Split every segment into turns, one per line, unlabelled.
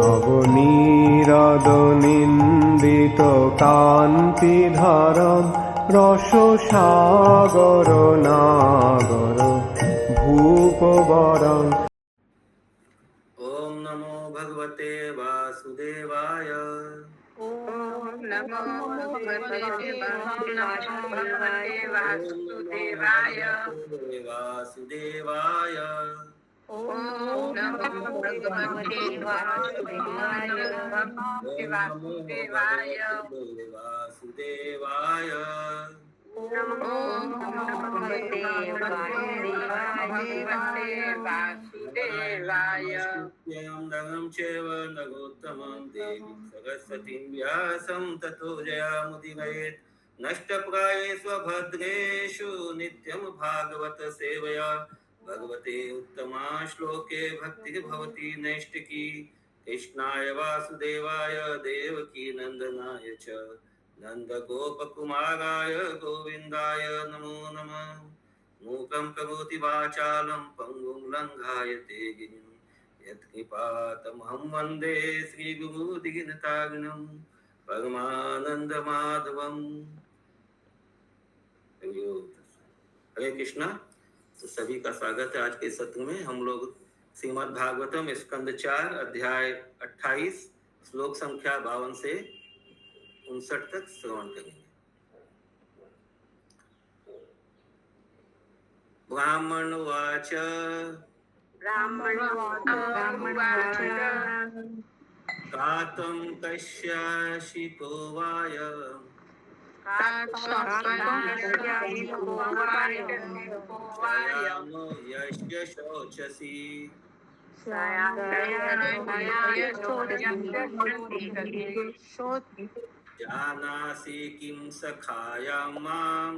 নবনীরদনিন্দিত কান্তিধারম রসসাগর নাগর ভূপবরং।
ओम नमो भगवते वासुदेवाय।
ओम नमो भगवते वासुदेवाय।
वासुदेवाय।
ओम नमो भगवते वासुदेवाय।
वासुदेवाय।
नमो भगवते वासुदेवाय।
नमः चैव नरोत्तमं देवीं सरस्वतीं व्यासं ततो जयामुदीरयेत्। नष्टप्रायेषु भद्रेषु नित्यं भागवत सेवया भगवते उत्तमा श्लोके भक्तिर्भवति नैष्टिकी। कृष्णाय वासुदेवाय देवकी नंदनाय च नन्दगोपकुमाराय गोविन्दाय नमो नमः। मूकं करोति वाचालं पङ्गुं लङ्घायते गिरिं यत्कृपातमहं वन्दे श्रीगुरुदीनतारिणं परमानन्दमाधवम्। हरे कृष्णा। तो सभी का स्वागत है आज के सत्र में। हम लोग श्रीमद् भागवतम स्कंद 4 अध्याय 28 श्लोक संख्या 52 से 59 तक श्रवण करेंगे। ब्राह्मणवाच कातं कस्याशितो वाय शयानो यस्य शोचसि जानासि किं सखायां मां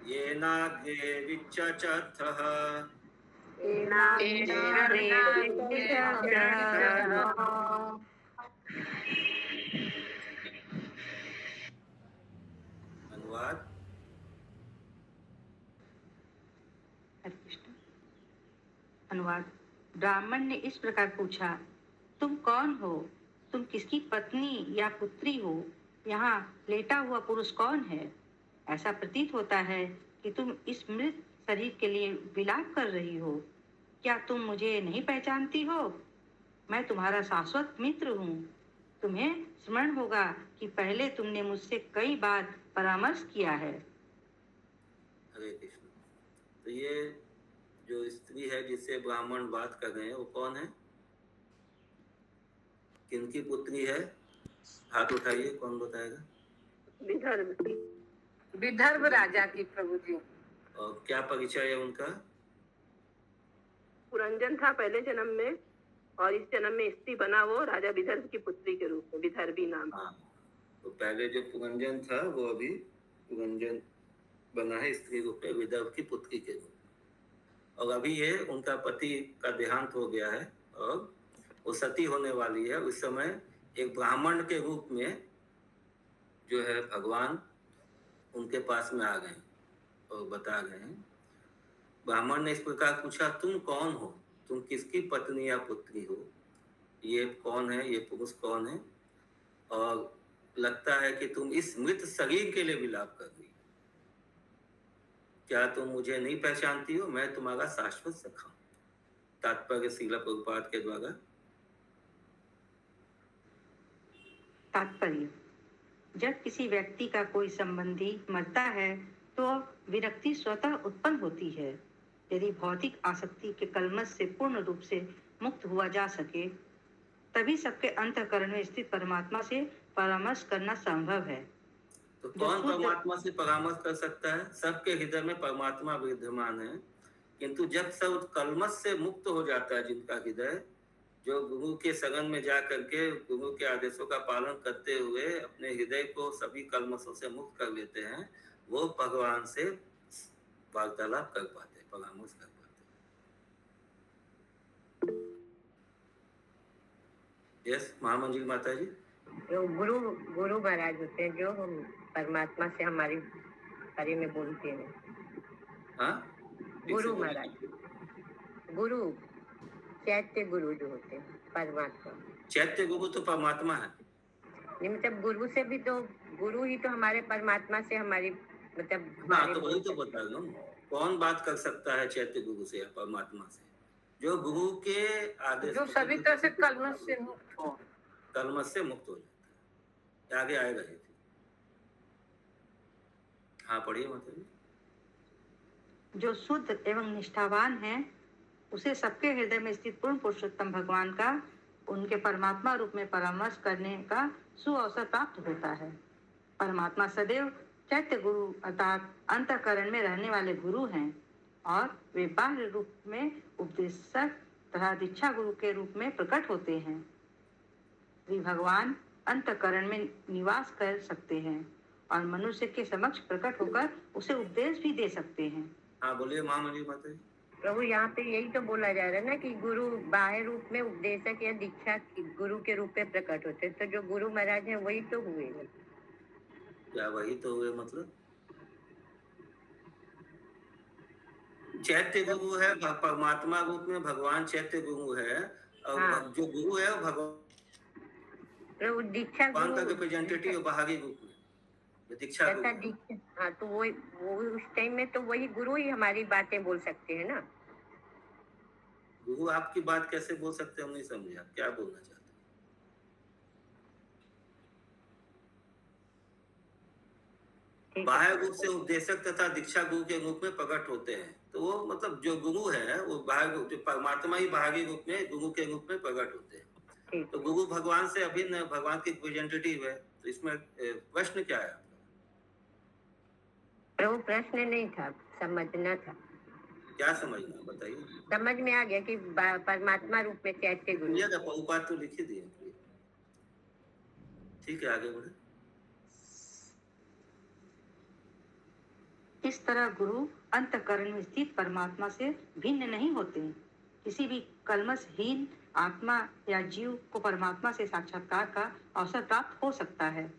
येनाग्रे विचचथः। अनुवाद।
अनुवाद। ब्राह्मण ने इस प्रकार पूछा, तुम कौन हो? तुम किसकी पत्नी या पुत्री हो? यहाँ लेटा हुआ पुरुष कौन है? ऐसा प्रतीत होता है कि तुम इस मृत शरीर के लिए विलाप कर रही हो। क्या तुम मुझे नहीं पहचानती हो? मैं तुम्हारा शाश्वत मित्र हूँ। तुम्हें स्मरण होगा कि पहले तुमने मुझसे कई बार परामर्श किया है।
हरे कृष्ण। तो ये जो स्त्री है जिससे ब्राह्मण बात कर रहे हैं वो कौन है? किनकी पुत्री है? हाथ उठाइए, कौन बताएगा?
विदर्भ राजा की प्रभु जी।
और क्या परिचय है उनका?
पुरंजन था पहले जन्म में, और इस जन्म में स्त्री बना वो राजा विदर्भ की पुत्री के रूप में, विदर्भी नाम।
हाँ, तो पहले जो पुरंजन था वो अभी पुरंजन बना है स्त्री रूप में, विदर्भ की पुत्री के रूप में। और अभी ये उनका पति का देहांत हो गया है और वो सती होने वाली है। उस समय एक ब्राह्मण के रूप में जो है भगवान उनके पास में आ गए और बता गए हैं। ब्राह्मण ने इस प्रकार पूछा, तुम कौन हो? तुम किसकी पत्नी या पुत्री हो? ये कौन है? ये पुरुष कौन है? और लगता है कि तुम इस मृत शरीर के लिए विलाप कर रही हो। क्या तुम मुझे नहीं पहचानती हो? मैं तुम्हारा शाश्वत सखा हूं। तात्पर्य श्रील प्रभुपाद के द्वारा।
तात्पर्य: जब किसी व्यक्ति का कोई संबंधी मरता है तो विरक्ति स्वतः उत्पन्न होती है। यदि भौतिक आसक्ति के कलमश से पूर्ण रूप से मुक्त हुआ जा सके, तभी सबके अंतःकरण में स्थित परमात्मा से परामर्श करना संभव है।
तो कौन परमात्मा से परामर्श कर सकता है? सबके हृदय में परमात्मा विद्यमान है, किंतु जब सब कलमश से मुक्त हो जाता है जिनका हृदय, जो गुरु के शरण में जा करके गुरु के आदेशों का पालन करते हुए अपने हृदय को सभी कलमशों से मुक्त कर लेते हैं, वो भगवान से वार्तालाप कर पाते, परामर्श कर पाते। यस महामंजिल माता जी।
जो गुरु महाराज होते हैं, जो हम परमात्मा से हमारी बारे में बोलते हैं।
हाँ,
गुरु महाराज।
गुरु, चैत्य गुरु जो होते हैं परमात्मा।
चैत्य गुरु तो परमात्मा है।
नहीं मतलब गुरु से भी तो, गुरु ही तो हमारे परमात्मा से हमारी मतलब
हाँ तो वही तो बता रहा हूँ, कौन बात कर सकता है चैत्य गुरु से या परमात्मा से? जो गुरु के आदेश,
जो सभी तरह से कलमश से मुक्त हो,
कलमश से मुक्त हो जाता है। आगे आएगा ये। हाँ पढ़िए मतलब।
जो शुद्ध एवं निष्ठावान है उसे सबके हृदय में स्थित पूर्ण पुरुषोत्तम भगवान का उनके परमात्मा रूप में परामर्श करने का सुअवसर प्राप्त होता है। परमात्मा सदैव चैत्य गुरु अर्थात अंतःकरण में रहने वाले गुरु हैं और वे बाह्य रूप में उपदेशक तथा दीक्षा गुरु के रूप में प्रकट होते हैं। वे भगवान अंतःकरण में निवास कर सकते हैं और मनुष्य के समक्ष प्रकट होकर उसे उपदेश भी दे सकते हैं।
हाँ बोलिए महामंजी माता जी।
प्रभु यहाँ पे यही तो बोला जा रहा है ना कि गुरु बाह्य रूप में उपदेशक या दीक्षा गुरु के रूप में प्रकट होते हैं, तो जो गुरु महाराज हैं वही तो हुए।
क्या वही तो हुए मतलब? चैत्य गुरु है परमात्मा रूप में, भगवान चैत्य गुरु है और
हाँ।
जो गुरु है वो
प्रभु दीक्षा
भगवान का
गुरु
रिप्रेजेंटेटिव बाहरी रूप में दीक्षा गुरु।
हाँ तो वो उस टाइम में तो वही गुरु ही हमारी बातें बोल सकते हैं ना।
गुरु आपकी बात कैसे बोल सकते हैं, हम नहीं समझे आप क्या बोलना चाहते हैं। बाह्य रूप से उपदेशक तथा दीक्षा गुरु के रूप में प्रकट होते हैं, तो वो मतलब जो गुरु है वो बाह्य रूप, जो परमात्मा ही बाहरी रूप में गुरु के रूप में प्रकट होते हैं। तो गुरु भगवान से अभिन्न, भगवान की रिप्रेजेंटेटिव है, तो इसमें प्रश्न क्या है?
प्रभु प्रश्न नहीं था, समझना था।
क्या समझना बताइए।
समझ में आ गया कि परमात्मा रूप में चैत्य गुरु।
ये प्रभुपाद तो लिख ही दिए। ठीक है आगे बढ़े।
इस तरह गुरु अंतःकरण में स्थित परमात्मा से भिन्न नहीं होते। किसी भी कलमशहीन आत्मा या जीव को परमात्मा से साक्षात्कार का अवसर प्राप्त हो सकता है।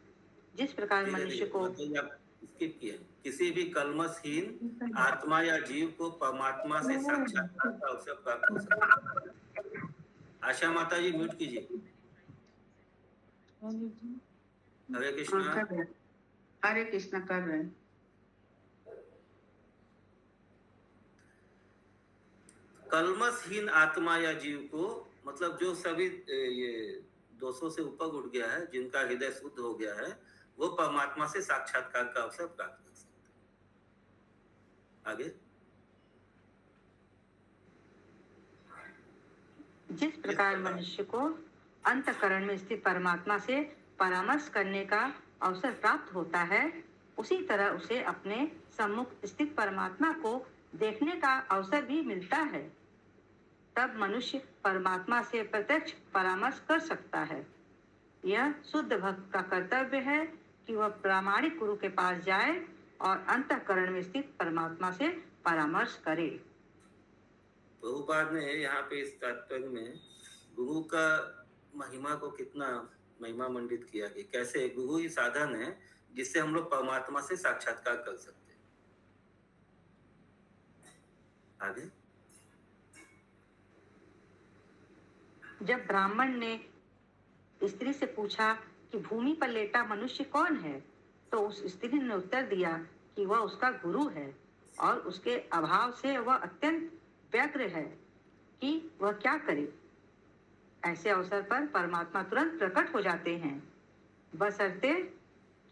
जिस प्रकार मनुष्य को
स्किप किया, किसी भी कलमशहीन आत्मा या जीव को परमात्मा से साक्षात्कार का अवसर प्राप्त हो सकता है। आशा माता जी म्यूट कीजिए। हरे कृष्णा।
हरे कृष्णा कर रहे हैं।
कलमशहीन आत्मा या जीव को मतलब जो सभी ये दोषों से ऊपर उठ गया है, जिनका हृदय शुद्ध हो गया है, वो परमात्मा से साक्षात्कार का अवसर प्राप्त कर सकते हैं। आगे।
जिस प्रकार मनुष्य को अंतःकरण में स्थित परमात्मा से परामर्श करने का अवसर प्राप्त होता है, उसी तरह उसे अपने सम्मुख स्थित परमात्मा को देखने का अवसर भी मिलता है। तब मनुष्य परमात्मा से प्रत्यक्ष परामर्श कर सकता है। यह शुद्ध भक्त का कर्तव्य है कि वह प्रामाणिक गुरु के पास जाए और अंतःकरण में स्थित परमात्मा से परामर्श करे।
प्रभुपाद ने यहाँ पे इस तात्पर्य में गुरु का महिमा को कितना महिमा मंडित किया कि कैसे गुरु ही साधन है जिससे हम लोग परमात्मा से साक्षात्कार कर सकते हैं। आगे।
जब ब्राह्मण ने स्त्री से पूछा कि भूमि पर लेटा मनुष्य कौन है, तो उस स्त्री ने उत्तर दिया कि वह उसका गुरु है और उसके अभाव से वह अत्यंत व्यग्र है कि वह क्या करे। ऐसे अवसर पर परमात्मा तुरंत प्रकट हो जाते हैं, बशर्ते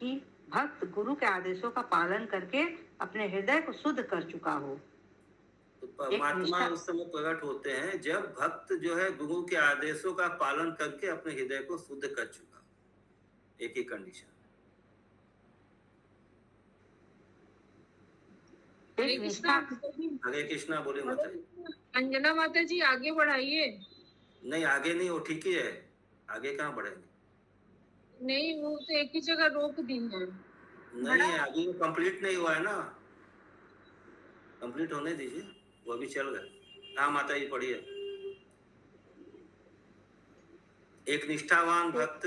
कि भक्त गुरु के आदेशों का पालन करके अपने हृदय को शुद्ध कर चुका हो।
तो परमात्मा उस समय प्रकट होते हैं जब भक्त जो है गुरु के आदेशों का पालन करके अपने हृदय को शुद्ध कर चुका। एक ही कंडीशन। हरे कृष्णा बोले माता जी।
अंजना माता जी आगे बढ़ाइए।
नहीं आगे नहीं, वो ठीक ही है, आगे कहाँ बढ़ेंगे।
नहीं वो तो एक ही जगह रोक दी है।
नहीं अभी वो कंप्लीट नहीं हुआ है ना, कंप्लीट होने दीजिए, वो अभी चल गए। हाँ माता जी पढ़िए। एक निष्ठावान भक्त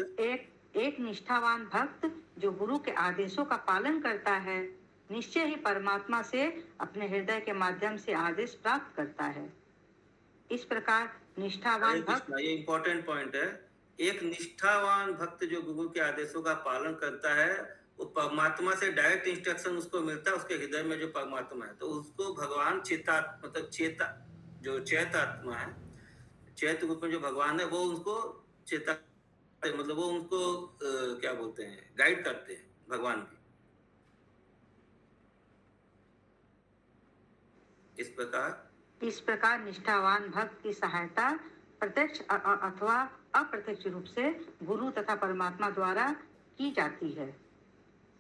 एक निष्ठावान भक्त जो गुरु के आदेशों का पालन करता है, निश्चय ही परमात्मा से अपने हृदय के माध्यम से आदेश प्राप्त करता है। इस प्रकार
हरे
निष्ठावान भक्त
कृष्णा, ये इम्पोर्टेंट पॉइंट है। एक निष्ठावान भक्त जो गुरु के आदेशों का पालन करता है, वो परमात्मा से डायरेक्ट इंस्ट्रक्शन उसको मिलता है, उसके हृदय में जो परमात्मा है, तो उसको भगवान चेता जो चैत आत्मा है, चैत रूप में जो भगवान है, वो उनको चेता, मतलब वो उनको क्या बोलते हैं, गाइड करते हैं भगवान की।
इस प्रकार निष्ठावान भक्त की सहायता प्रत्यक्ष अथवा अप्रत्यक्ष रूप से गुरु तथा परमात्मा द्वारा की जाती है।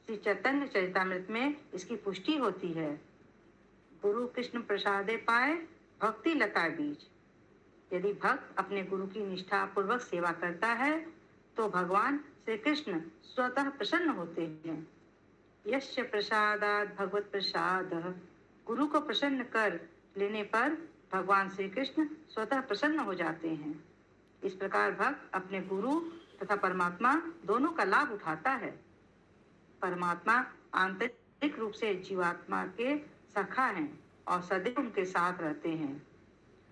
श्री चैतन्य चरितामृत में इसकी पुष्टि होती है। गुरु कृष्ण प्रसादे पाए भक्ति लता बीज। यदि भक्त अपने गुरु की निष्ठा पूर्वक सेवा करता है तो भगवान श्री कृष्ण स्वतः प्रसन्न होते हैं। यस्य प्रसादात् भगवत प्रसाद। गुरु को प्रसन्न कर लेने पर भगवान श्री कृष्ण स्वतः प्रसन्न हो जाते हैं। इस प्रकार भक्त अपने गुरु तथा परमात्मा दोनों का लाभ उठाता है। परमात्मा आंतरिक रूप से जीवात्मा के सखा हैं और सदैव उनके साथ रहते हैं।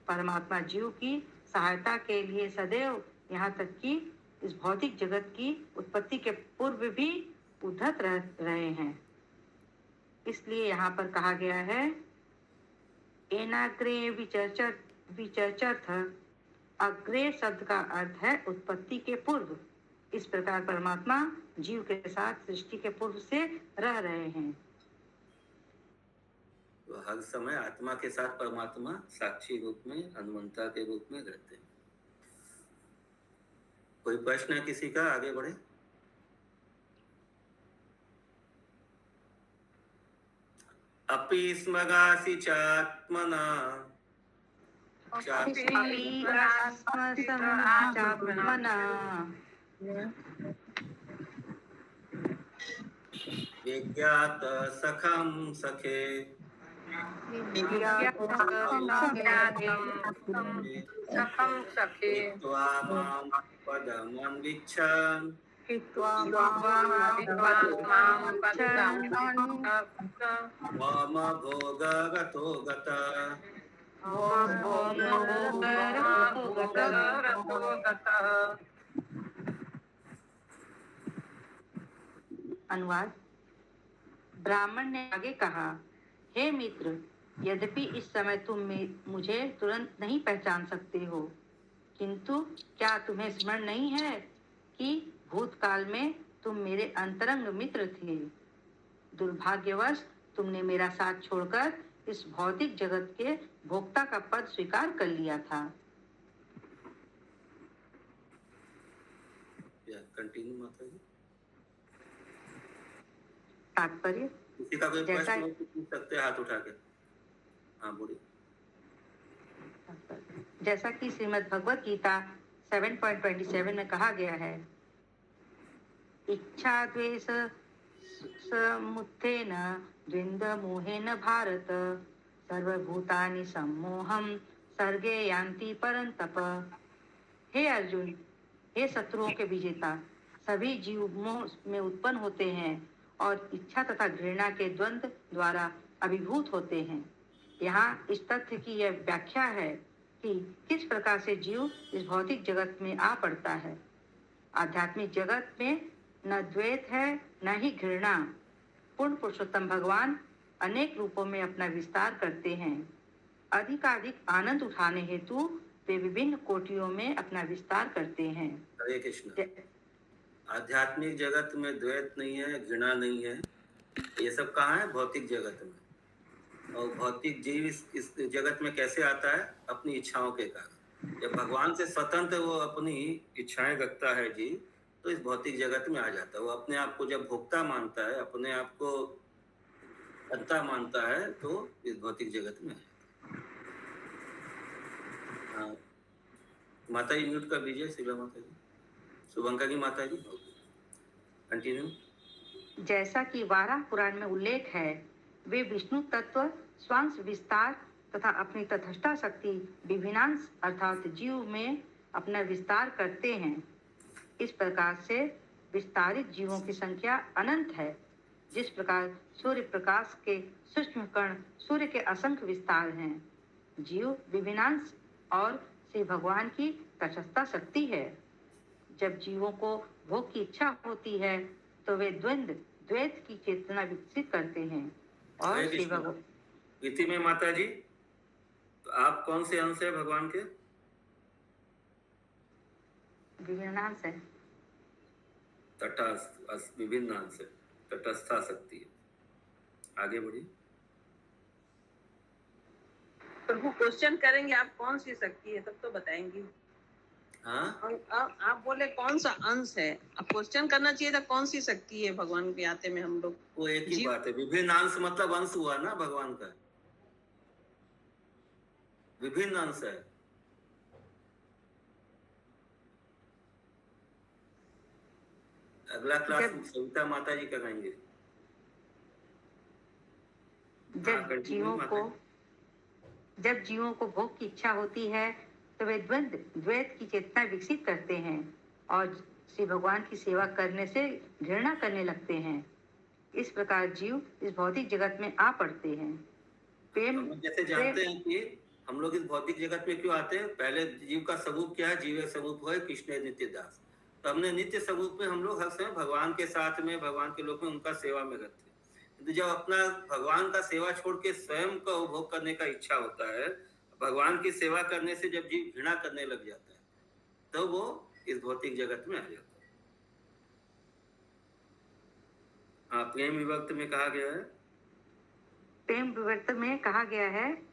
परमात्मा जीव की सहायता के लिए सदैव, यहाँ तक कि इस भौतिक जगत की उत्पत्ति के पूर्व भी उद्धत रहे हैं। इसलिए यहाँ पर कहा गया है एनाग्रे विचर्चर्थ। अग्रे शब्द का अर्थ है उत्पत्ति के पूर्व। इस प्रकार परमात्मा जीव के साथ सृष्टि के पूर्व से रह रहे हैं।
तो हर समय आत्मा के साथ परमात्मा साक्षी रूप में, हनुमंता के रूप में रहते हैं। कोई प्रश्न है किसी का? आगे बढ़े। अपि स्मगासि चात्मना विज्ञात सखम सखे
सखम सखे
हित्वा मां पदमन्विच्छन् मम भोगगतो गतः।
अनुवाद। ब्राह्मण ने आगे कहा, हे मित्र, यद्यपि इस समय तुम मुझे तुरंत नहीं पहचान सकते हो, किंतु क्या तुम्हें स्मरण नहीं है कि भूतकाल में तुम मेरे अंतरंग मित्र थे। दुर्भाग्यवश तुमने मेरा साथ छोड़कर इस भौतिक जगत के भोक्ता का पद स्वीकार कर लिया था।
कंटिन्यू माता जी।
तात्पर्य,
किसी का कोई प्रश्न हो तो पूछ सकते हैं हाथ उठा के। हाँ बोलिए।
जैसा कि श्रीमद् भगवत गीता 7.27 में कहा गया है, इच्छा द्वेष समुत्थेन द्वंद्व मोहेन भारत सर्वभूतानि सम्मोहं सर्गे यान्ति परन्तप। हे अर्जुन, हे शत्रुओं के विजेता, सभी जीव मोह में उत्पन्न होते हैं और इच्छा तथा घृणा के द्वंद्व द्वारा अभिभूत होते हैं। यहाँ इस तथ्य की यह व्याख्या है कि किस प्रकार से जीव इस भौतिक जगत में आ पड़ता है। आध्यात्मिक जगत में न द्वेष है न ही घृणा। पूर्ण पुरुषोत्तम भगवान अनेक रूपों में अपना विस्तार करते हैं। अधिकाधिक आनंद उठाने हेतु वे विभिन्न कोटियों में अपना विस्तार करते हैं।
हरे कृष्ण। आध्यात्मिक जगत में द्वैत नहीं है, घृणा नहीं है, ये सब कहाँ है? भौतिक जगत में। और भौतिक जीव इस जगत में कैसे आता है? अपनी इच्छाओं के कारण। जब भगवान से स्वतंत्र वो अपनी इच्छाएं रखता है जीव, तो इस भौतिक जगत में आ जाता है। वो अपने आप को जब भोक्ता मानता है, अपने आप को अंता मानता है, तो इस भौतिक जगत में है। हाँ माता जी म्यूट कर दीजिए। शिवा माता जी, शुभंका की माता जी, कंटिन्यू।
जैसा कि वाराह पुराण में उल्लेख है, वे विष्णु तत्व स्वांश विस्तार तथा अपनी तथस्था शक्ति विभिन्नांश अर्थात जीव में अपना विस्तार करते हैं। इस प्रकार से विस्तारित जीवों की संख्या अनंत है। जिस प्रकार सूर्य प्रकाश के सूक्ष्म कण सूर्य के असंख्य विस्तार हैं, जीव विभिन्नांश और श्री भगवान की तटस्थता शक्ति है। जब जीवों को भोग की इच्छा होती है तो वे द्वैत की चेतना विकसित करते हैं और
हरे
श्री
कृष्ण।
भगवान
रीति में माता जी, तो आप कौन से अंश है भगवान के?
विभिन्न नाम से
तटस्थ, विभिन्न अंश है, तटस्था शक्ति है। आगे बढ़िए।
प्रभु क्वेश्चन करेंगे आप कौन सी शक्ति है तब तो बताएंगी।
हाँ,
आप बोले कौन सा अंश है, अब क्वेश्चन करना चाहिए था कौन सी शक्ति है भगवान के आते में हम लोग।
वो एक ही
जीव-
बात है, विभिन्न अंश मतलब अंश हुआ ना भगवान का, विभिन्न अंश है। अगला क्लास सविता माता जी कराएंगे। हाँ,
जब
continue माता जी।
जब जीवों को भोग की इच्छा होती है तो वे द्वैत की चेतना विकसित करते हैं और श्री भगवान की सेवा करने से घृणा करने लगते हैं। इस प्रकार जीव इस भौतिक जगत में आ पड़ते हैं। प्रेम
हम जैसे जानते हैं कि हम लोग इस भौतिक जगत में क्यों आते हैं। पहले जीव का स्वरूप क्या है? जीव स्वरूप है कृष्ण नित्य दास। तो हमने नित्य स्वरूप में हम लोग हर समय भगवान के साथ में, भगवान के लोक में उनका सेवा में रहते हैं। तो जब अपना भगवान का सेवा छोड़ के स्वयं का उपभोग करने का इच्छा होता है, भगवान की सेवा करने से जब जीव घृणा करने लग जाता है तो वो इस भौतिक जगत में आ जाता है। हाँ, प्रेम विभक्त में कहा गया है,
प्रेम विवर्त में कहा गया है,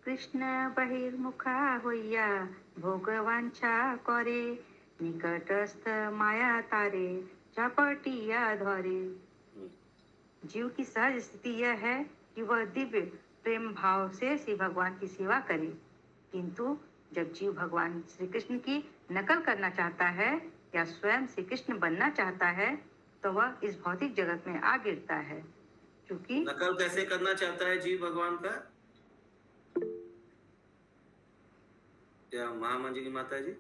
कृष्ण बहिर्मुखा होइया भोगवांछा करे निकटस्थ माया तारे झपटिया धरे। जीव की सहज स्थिति यह है कि वह दिव्य प्रेम भाव से श्री भगवान की सेवा करे, किंतु जब जीव भगवान श्री कृष्ण की नकल करना चाहता है या स्वयं श्री कृष्ण बनना चाहता है तो वह इस भौतिक जगत में आ गिरता है। क्योंकि
नकल कैसे करना चाहता है जीव भगवान का? क्या महामंजरी माता जी?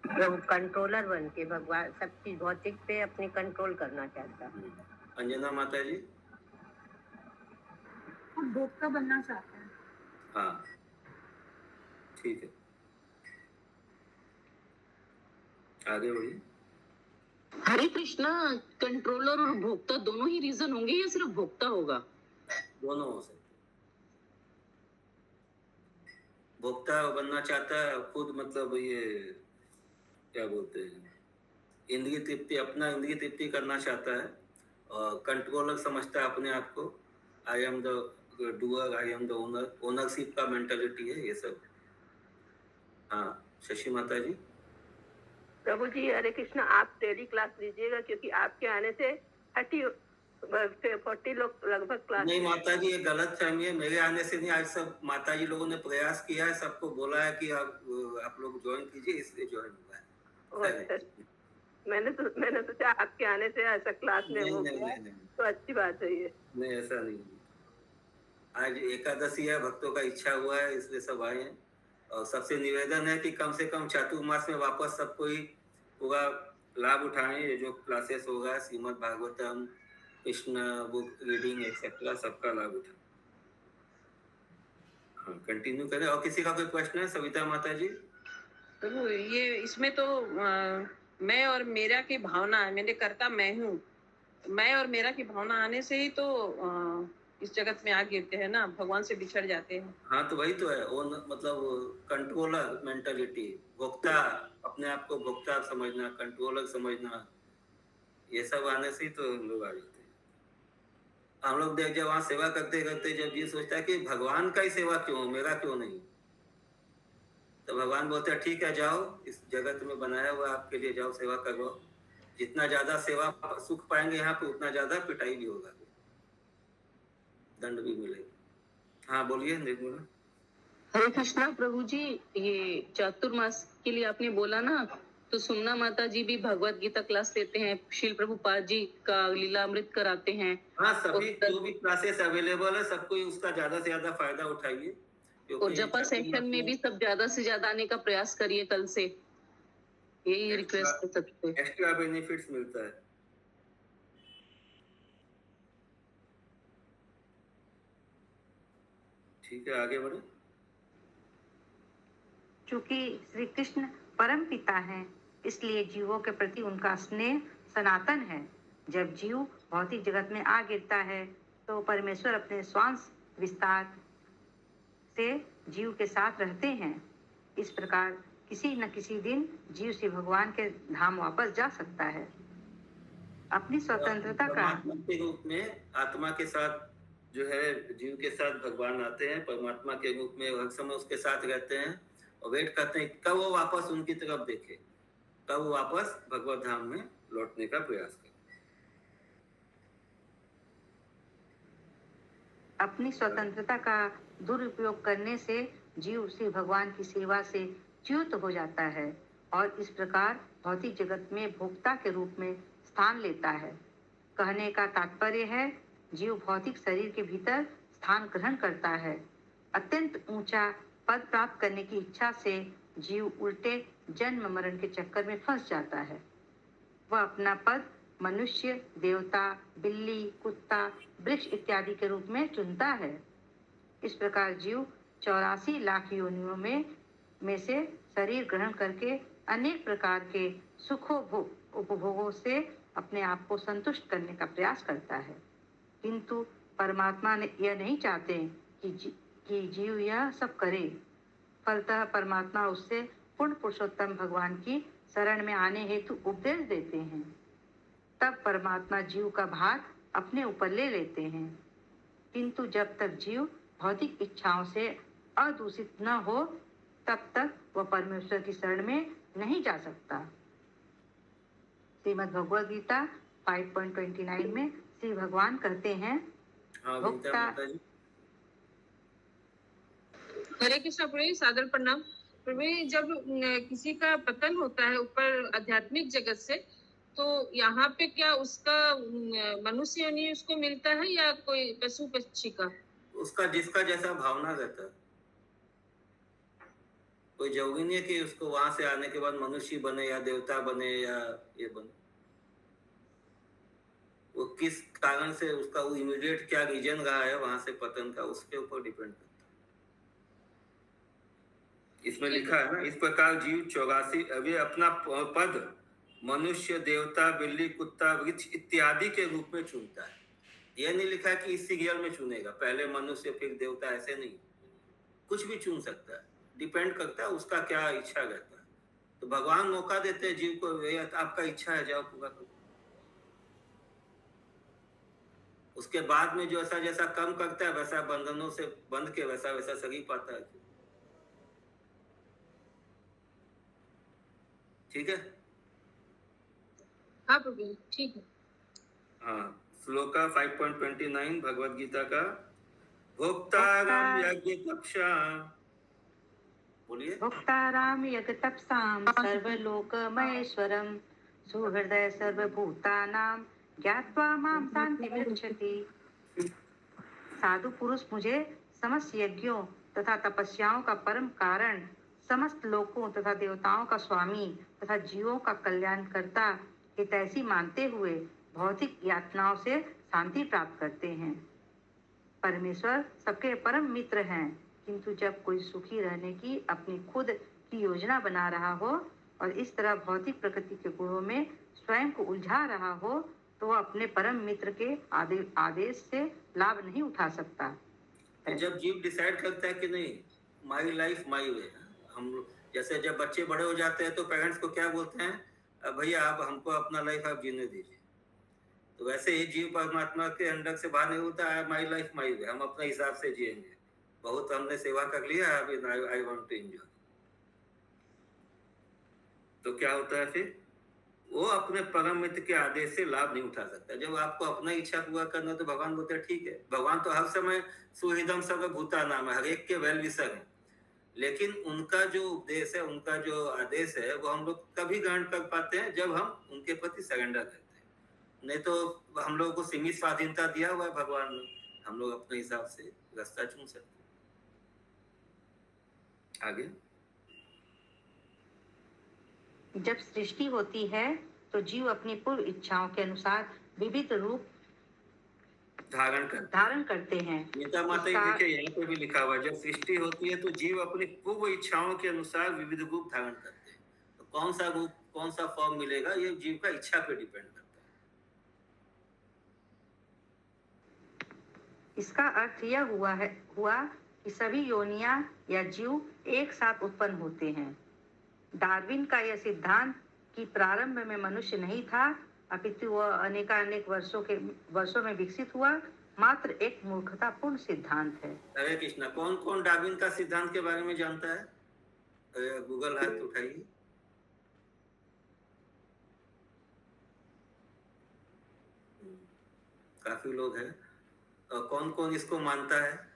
कंट्रोलर बन के भगवान सब चीज भौतिक पे अपनी कंट्रोल करना चाहता है।
अंजना माता जी?
हम भोग का बनना चाहते हैं।
हाँ, ठीक है, आगे बढ़िए।
हरे कृष्णा, कंट्रोलर और भोक्ता दोनों ही रीजन होंगे या सिर्फ भोक्ता होगा?
दोनों हो सकते। भोक्ता बनना चाहता है खुद, मतलब ये क्या बोलते हैं, इंद्रिय तृप्ति, अपना इंद्रिय तृप्ति करना चाहता है। और कंट्रोलर समझता है अपने आप को, I am the doer, I am the owner, ownership का मेंटालिटी है ये सब। हाँ, शशि माता जी?
प्रभु जी हरे कृष्ण, आप डेली क्लास लीजिएगा क्योंकि आपके आने से 40 लोग लगभग क्लास।
नहीं माता जी, ये गलत फहमी है, मेरे आने से नहीं, आज सब माता जी लोगों ने प्रयास किया है, सबको बोला है कि आप लोग ज्वाइन कीजिए, इसलिए ज्वाइन हुआ है।
अच्छा, मैंने सोचा आपके आने से ऐसा क्लास में हो गया, तो अच्छी बात है ये।
नहीं, ऐसा नहीं। आज एकादशी है, भक्तों का इच्छा हुआ है इसलिए सब आए हैं। और सबसे निवेदन है कि कम से कम चातुर्मास में वापस सबको ही पूरा लाभ उठाएं। ये जो क्लासेस होगा, Shrimad Bhagavatam, Krishna book reading etcetera, सबका लाभ उठाएं। हाँ, कंटिन्यू करें। और किसी का कोई प्रश्न है? सविता माता जी?
प्रभु ये इसमें तो मैं और मेरा की भावना है, मैंने करता मैं हूँ, मैं और मेरा की भावना आने से ही तो इस जगत में आ गिरते हैं ना, भगवान से बिछड़ जाते हैं।
हाँ, तो वही तो है, वो मतलब कंट्रोलर मेंटालिटी, भोक्ता, अपने आप को भोक्ता समझना, कंट्रोलर समझना, ये सब आने से ही तो लोग आ जाते हैं। हम लोग देख, जब वहां सेवा करते करते जब ये सोचता है कि भगवान का ही सेवा क्यों, मेरा क्यों नहीं, तो भगवान बोलते हैं ठीक है, जाओ, इस जगत में बनाया हुआ आपके लिए, जाओ सेवा करो। जितना ज्यादा सेवा सुख पाएंगे यहाँ पे, उतना ज्यादा पिटाई भी होगा, दंड भी मिलेगा। हाँ बोलिए निर्मला।
हरे कृष्णा प्रभु जी, ये चातुर्मास के लिए आपने बोला ना, तो सुमना माता जी भी भगवत गीता क्लास लेते हैं, शील प्रभुपाद जी का लीलामृत कराते हैं।
हाँ, सभी जो भी क्लासेस अवेलेबल है, सबको ही उसका ज्यादा से ज्यादा फायदा उठाइए।
और जपा सेशन में भी सब ज्यादा से ज्यादा आने का प्रयास करिए कल से, यही रिक्वेस्ट है सबसे।
एक्स्ट्रा बेनिफिट्स मिलता है। ठीक है, आगे बढ़े।
चूंकि श्री कृष्ण परम पिता हैं, इसलिए जीवों के प्रति उनका स्नेह सनातन है। जब जीव भौतिक जगत में आ गिरता है तो परमेश्वर अपने स्वांश विस्तार से जीव के साथ रहते हैं। इस प्रकार किसी न किसी दिन जीव से भगवान के धाम वापस जा सकता है। अपनी स्वतंत्रता का
परमात्मा के रूप में आत्मा के साथ जो है जीव के साथ भगवान आते हैं, परमात्मा के रूप में हर समय उसके साथ रहते हैं और वेट करते हैं कब वो वापस उनकी तरफ देखे, कब वो वापस भगवत धाम में लौटने का प्रयास करे।
अपनी स्वतंत्रता का दुरुपयोग करने से जीव श्री भगवान की सेवा से च्युत हो जाता है और इस प्रकार भौतिक जगत में भोक्ता के रूप में स्थान लेता है। कहने का तात्पर्य है, जीव भौतिक शरीर के भीतर स्थान ग्रहण करता है। अत्यंत ऊंचा पद प्राप्त करने की इच्छा से जीव उल्टे जन्म मरण के चक्कर में फंस जाता है। वह अपना पद मनुष्य, देवता, बिल्ली, कुत्ता, वृक्ष इत्यादि के रूप में चुनता है। इस प्रकार जीव 84 लाख योनियों में से शरीर ग्रहण करके अनेक प्रकार के सुखों उपभोगों से अपने आप को संतुष्ट करने का प्रयास करता है, किंतु परमात्मा ने यह नहीं चाहते कि जीव यह सब करे। फलतः परमात्मा उससे पूर्ण पुरुषोत्तम भगवान की शरण में आने हेतु उपदेश देते हैं। तब परमात्मा जीव का भार अपने ऊपर ले लेते हैं, किंतु जब तक जीव भौतिक इच्छाओं से अदूषित न हो तब तक वह परमेश्वर की शरण में नहीं जा सकता। श्रीमद् भगवद गीता 5.29 में श्री भगवान कहते हैं, भोक्ता
हरे कृष्णा प्रभु जी, सादर प्रणाम। प्रभु जी, जब किसी का पतन होता है ऊपर आध्यात्मिक जगत से, तो यहाँ पे क्या उसका मनुष्य योनि उसको मिलता है या कोई पशु पक्षी का?
उसका जिसका जैसा भावना रहता है। कोई जरूरी नहीं है कि उसको वहां से आने के बाद मनुष्य बने या देवता बने या ये बने। वो किस कारण से उसका वो इमीडिएट क्या रीजन रहा है वहां से पतन का, उसके ऊपर डिपेंड करता है। इसमें लिखा है ना, इस प्रकार जीव 84 अभी अपना पद मनुष्य, देवता, बिल्ली, कुत्ता, वृक्ष इत्यादि के रूप में चुनता है। यह नहीं लिखा कि इस सीरियल में चुनेगा, पहले मनुष्य फिर देवता, ऐसे नहीं। कुछ भी चुन सकता है, डिपेंड करता है उसका क्या इच्छा रहता है। तो भगवान मौका देते हैं जीव को, आपका इच्छा है जाओ पूरा करो। उसके बाद में जो ऐसा जैसा कम करता है वैसा बंधनों से बंध के वैसा वैसा शरीर पाता है। ठीक है?
हाँ प्रभु जी, ठीक है।
हाँ, श्लोका 5.29 भगवद गीता का, भोक्ताराम यज्ञ तपसा, बोलिए।
भोक्ताराम यज्ञ तपसाम सर्वलोक महेश्वरम सुहृदय सर्वभूतानां ज्ञात्वा मां शांति पृच्छति। साधु पुरुष मुझे समस्त यज्ञों तथा तपस्याओं का परम कारण, समस्त लोकों तथा देवताओं का स्वामी तथा जीवों का कल्याण करता हितैषी मानते हुए भौतिक यातनाओं से शांति प्राप्त करते हैं। परमेश्वर सबके परम मित्र हैं, किंतु जब कोई सुखी रहने की अपनी खुद की योजना बना रहा हो और इस तरह भौतिक प्रकृति के गुणों में स्वयं को उलझा रहा हो तो वह अपने परम मित्र के आदेश से लाभ नहीं उठा सकता।
जब जीव डिसाइड करता है कि नहीं माई लाइफ माई वे, हम जैसे जब बच्चे बड़े हो जाते हैं तो पेरेंट्स को क्या बोलते हैं, भैया आप हमको अपना लाइफ आप जीने दीजिए। तो वैसे ही जीव परमात्मा के अंडर से बाहर नहीं होता है, माई लाइफ माई वे, हम अपने हिसाब से जिएंगे, बहुत हमने सेवा कर लिया, अभी आई वांट टू एंजॉय। तो क्या होता है फिर, वो अपने परम मित्र के आदेश से लाभ नहीं उठा सकता। जब आपको अपना इच्छा पूरा करना तो भगवान बोलते हैं ठीक है। भगवान तो हर समय सुहृदम सर्वभूता नाम है, हर एक के वेल विशर है, लेकिन उनका जो उपदेश है, उनका जो आदेश है, वो हम लोग तभी ग्रहण कर पाते हैं जब हम उनके प्रति सरेंडर रहते हैं। नहीं तो हम लोगों को सीमित स्वाधीनता दिया हुआ है भगवान ने, हम लोग अपने हिसाब से रास्ता चुन सकते हैं। आगे,
जब सृष्टि होती है तो जीव अपनी पूर्व इच्छाओं के अनुसार विविध रूप धारण करते हैं।
गीता माता जी
इसका-
देखिए यहाँ पे भी लिखा हुआ है, जब सृष्टि होती है तो जीव अपनी पूर्व इच्छाओं के अनुसार विविध रूप धारण करते हैं। तो कौन सा रूप, कौन सा फॉर्म मिलेगा, ये जीव का इच्छा पे डिपेंड करता है।
इसका अर्थ यह हुआ कि सभी योनियां या जीव एक साथ उत्पन्न होते हैं। डार्विन का यह सिद्धांत कि प्रारंभ में मनुष्य नहीं था अपितु वह अनेकानेक वर्षों में विकसित हुआ, मात्र एक मूर्खतापूर्ण सिद्धांत है।
हरे कृष्णा। कौन कौन डार्विन का सिद्धांत के बारे में जानता है? गूगल हाथ उठाइए। काफी लोग हैं। कौन कौन इसको मानता है?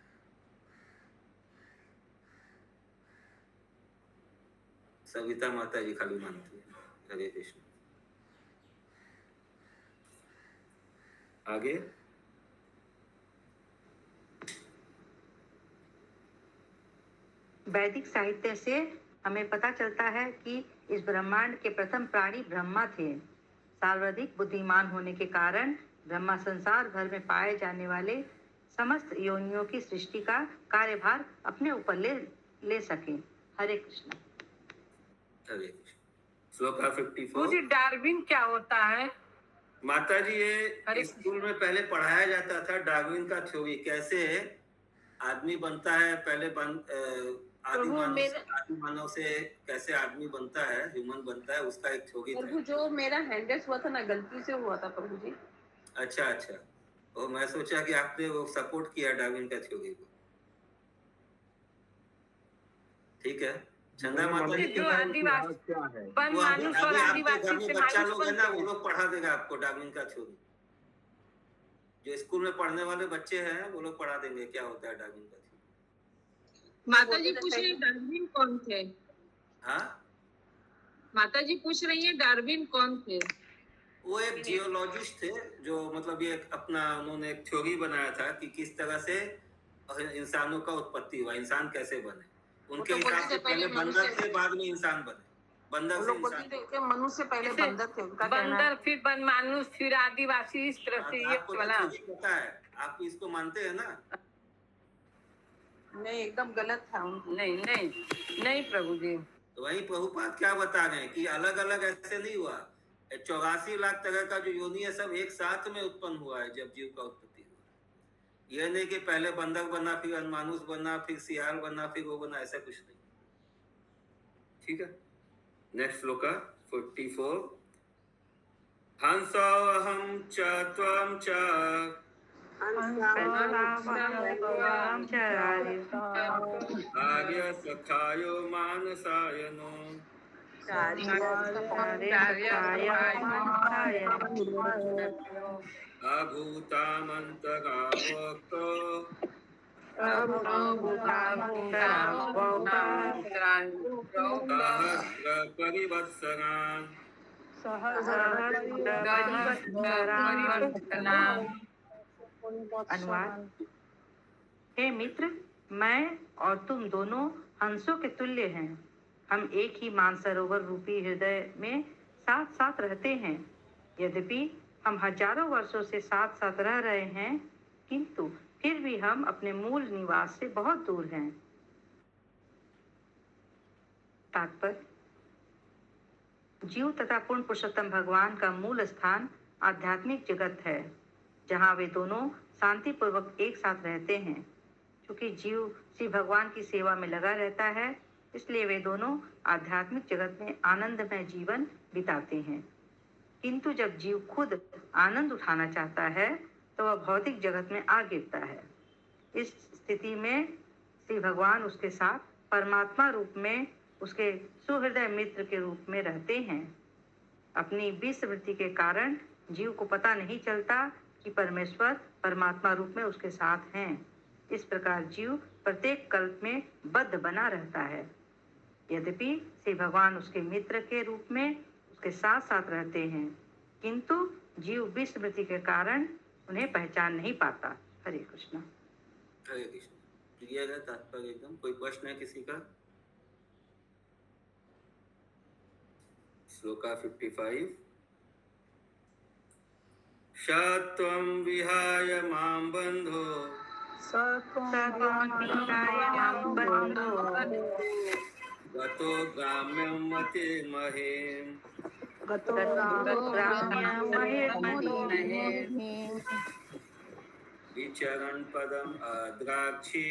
सविता माता जी खाली मानती है। हरे कृष्ण। आगे।
वैदिक साहित्य से हमें पता चलता है कि इस ब्रह्मांड के प्रथम प्राणी ब्रह्मा थे। सर्वाधिक बुद्धिमान होने के कारण ब्रह्मा संसार भर में पाए जाने वाले समस्त योनियों की सृष्टि का कार्यभार अपने ऊपर ले सके। हरे कृष्ण।
हरे कृष्ण। श्लोका 54।
मुझे डार्विन क्या होता है?
माता जी, ये स्कूल में पहले पढ़ाया जाता था डार्विन का थ्योरी, कैसे आदमी बनता है, पहले आदि मानव से कैसे आदमी बनता है, ह्यूमन बनता है, उसका एक थ्योरी था।
प्रभु जो मेरा हैंडल्स हुआ था ना, गलती से हुआ था प्रभु जी।
अच्छा अच्छा। और मैं सोचा कि आपने वो सपोर्ट किया डार्विन का थ्योरी को। ठीक है। चंदा माता जी,
जो आदिवासी वन
वो
मानुष और
अभी आपके घर
आदिवासी
में
से
बच्चा
मानुष
लोग है ना,
बनते
वो
हैं।
लोग पढ़ा देगा आपको डार्विन का थ्योरी। जो स्कूल में पढ़ने वाले बच्चे हैं वो लोग पढ़ा देंगे क्या होता है डार्विन का थ्योरी।
माता जी पूछ रही है डार्विन कौन थे?
हाँ,
माता जी पूछ रही है डार्विन कौन थे?
वो एक जियोलॉजिस्ट थे, जो मतलब ये अपना उन्होंने एक थ्योरी बनाया था कि किस तरह से इंसानों का उत्पत्ति हुआ, इंसान कैसे बने। उनके
तो
हिसाब से पहले बंदर थे, बाद में इंसान बने। बंदर से इंसान बने।
मनुष्य पहले
जैसे
बंदर थे, उनका कहना है।
बंदर, फिर वन मानुष, फिर आदिवासी, इस तरह से ये
आपको तो
चला।
थ्योरी पता है, आप इसको मानते हैं ना?
नहीं, एकदम गलत था उनको।
नहीं नहीं नहीं प्रभु जी।
तो वही प्रभुपाद क्या बता रहे हैं कि अलग अलग ऐसे नहीं हुआ। 84 लाख तरह का जो योनि है सब एक साथ में उत्पन्न हुआ है जब जीव का उत्पत्ति हुआ। यह नहीं कि पहले बंदर बना, फिर मानुष बना, फिर सियार बना, फिर वो बना, ऐसा कुछ नहीं। ठीक है। नेक्स्ट श्लोका 44। हंसोऽहं च त्वं च आर्य सखायो मानसायनो अभूतामन्तरावोक्तो सहस्र परिवत्सरान्।
अनुवाद। हे मित्र, मैं और तुम दोनों हंसों के तुल्य हैं। हम एक ही मानसरोवर रूपी हृदय में साथ साथ रहते हैं। यद्यपि हम हजारों वर्षों से साथ साथ रह रहे हैं, किंतु फिर भी हम अपने मूल निवास से बहुत दूर हैं। तात्पर्य: जीव तथा पूर्ण पुरुषोत्तम भगवान का मूल स्थान आध्यात्मिक जगत है, जहाँ वे दोनों शांति पूर्वक एक साथ रहते हैं। क्योंकि जीव श्री भगवान की सेवा में लगा रहता है, इसलिए वे दोनों आध्यात्मिक जगत में आनंदमय जीवन बिताते हैं। किंतु जब जीव खुद आनंद उठाना चाहता है तो वह भौतिक जगत में आ गिरता है। इस स्थिति में श्री भगवान उसके साथ परमात्मा रूप में उसके सुहृदय मित्र के रूप में रहते हैं। अपनी विस्मृति के कारण जीव को पता नहीं चलता कि परमेश्वर परमात्मा रूप में उसके साथ हैं। इस प्रकार जीव प्रत्येक कल्प में बद्ध बना रहता है। यद्यपि श्री भगवान उसके मित्र के रूप में उसके साथ साथ रहते हैं, किंतु जीव विस्मृति के कारण उन्हें पहचान नहीं पाता। हरे कृष्ण।
हरे कृष्ण। क्लियर है तात्पर्य एकदम? कोई प्रश्न है किसी का? श्लोका 55। सत्वं विहाय मां बन्धो गतो ग्राम्यं मतिर्महीम् विचरण पदम अद्राक्षी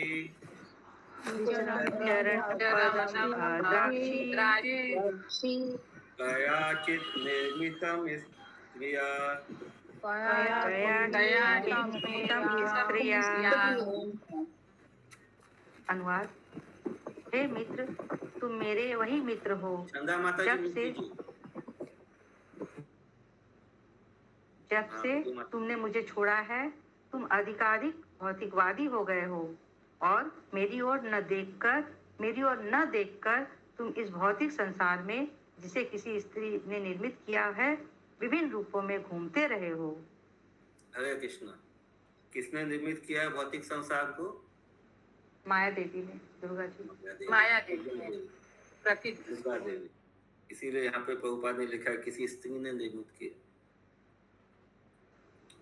कयाचित् निर्मितं स्त्रिया
अनुवाद। हे मित्र, तुम मेरे वही मित्र हो
चंदा माता जी
जब से तुमने मुझे छोड़ा है। तुम अधिकाधिक भौतिकवादी हो गए हो और मेरी ओर न देखकर तुम इस भौतिक संसार में, जिसे किसी स्त्री ने निर्मित किया है, विभिन्न रूपों में घूमते रहे हो।
हरे कृष्ण। किसने निर्मित किया है भौतिक संसार को?
माया देवी ने, दुर्गा जी।
माया देवी ने,
दुर्गा देवी। इसीलिए यहाँ पे प्रभुपाद ने लिखा है किसी स्त्री ने निर्मित किया।